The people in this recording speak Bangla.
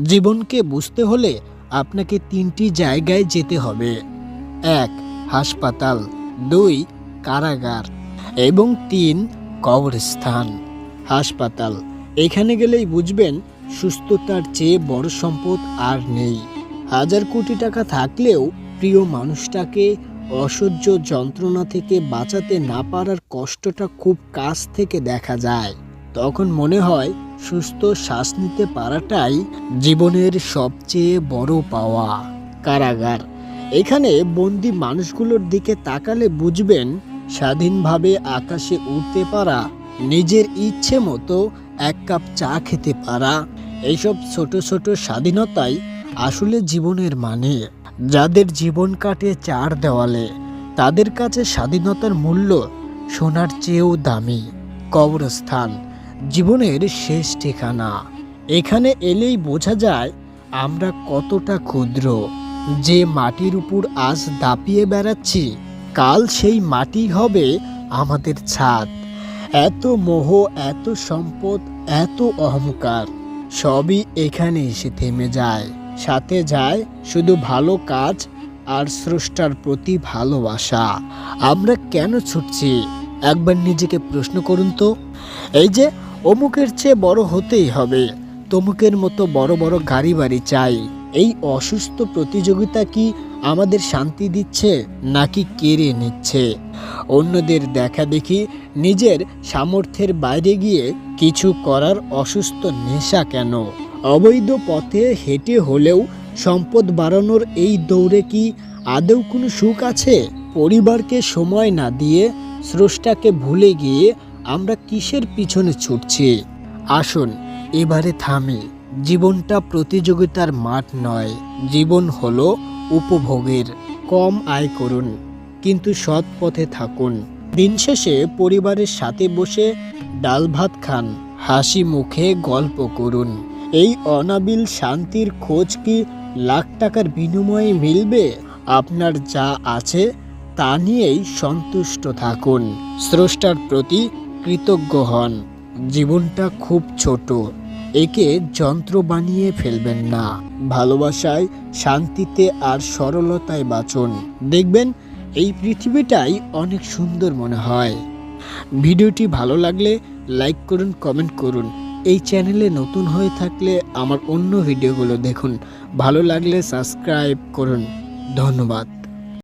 জীবনকে বুঝতে হলে আপনাকে 3টি জায়গায় যেতে হবে। 1. হাসপাতাল, 2. কারাগার এবং 3. কবরস্থান। হাসপাতাল, এখানে গেলেই বুঝবেন সুস্থতার চেয়ে বড় সম্পদ আর নেই। হাজার কোটি টাকা থাকলেও প্রিয় মানুষটাকে অসহ্য যন্ত্রণা থেকে বাঁচাতে না পারার কষ্টটা খুব কাছ থেকে দেখা যায়। তখন মনে হয় সুস্থ শ্বাস নিতে পারাটাই জীবনের সবচেয়ে বড় পাওয়া। কারাগার, এখানে বন্দি মানুষগুলোর দিকে তাকালে বুঝবেন স্বাধীনভাবে আকাশে উড়তে পারা, নিজের ইচ্ছে মতো 1 কাপ চা খেতে পারা, এইসব ছোট ছোট স্বাধীনতাই আসলে জীবনের মানে। যাদের জীবন কাটে 4 দেওয়ালে, তাদের কাছে স্বাধীনতার মূল্য সোনার চেয়েও দামি। কবরস্থান, জীবনের শেষ ঠিকানা। এখানে এলেই বোঝা যায় আমরা কতটা ক্ষুদ্র। যে মাটির উপর আজ দাপিয়ে বেড়াচ্ছি, কাল সেই মাটি হবে আমাদের ছাদ। এত মোহ, এত সম্পদ, এত অহংকার, সবই এখানে এসে থেমে যায়। সাথে যায় শুধু ভালো কাজ আর স্রষ্টার প্রতি ভালোবাসা। আমরা কেন ছুটছি একবার নিজেকে প্রশ্ন করুন তো। এই যে অমুকের চেয়ে বড় হতেই হবে, তমুকের মতো বড় বড় গাড়ি বাড়ি চাই, এই অসুস্থ প্রতিযোগিতা কি আমাদের শান্তি দিচ্ছে নাকি কেড়ে নিচ্ছে? অন্যদের দেখা দেখি নিজের সামর্থ্যের বাইরে গিয়ে কিছু করার অসুস্থ নেশা কেন? অবৈধ পথে হেঁটে হলেও সম্পদ বাড়ানোর এই দৌড়ে কি আদৌ কোনো সুখ আছে? পরিবারকে সময় না দিয়ে স্রষ্টাকে ভুলে গিয়ে আমরা কিসের পিছনে ছুটছি? আসুন এবারে থামি। জীবনটা প্রতিযোগিতার মাঠ নয়, জীবন হলো উপভোগের। কম আয় করুন কিন্তু সৎ পথে থাকুন। দিন শেষে পরিবারের সাথে বসে ডাল ভাত খান, হাসি মুখে গল্প করুন। এই অনাবিল শান্তির খোঁজ কি লাখ টাকার বিনিময়ে মিলবে? আপনার যা আছে তা নিয়েই সন্তুষ্ট থাকুন। স্রষ্টার প্রতি কৃতজ্ঞ হন। জীবনটা খুব ছোট, একে যন্ত্র বানিয়ে ফেলবেন না। ভালোবাসায়, শান্তিতে আর সরলতায় বাঁচুন। দেখবেন এই পৃথিবীটাই অনেক সুন্দর মনে হয়। ভিডিওটি ভালো লাগলে লাইক করুন, কমেন্ট করুন। এই চ্যানেলে নতুন হয়ে থাকলে আমার অন্য ভিডিওগুলো দেখুন। ভালো লাগলে সাবস্ক্রাইব করুন। ধন্যবাদ।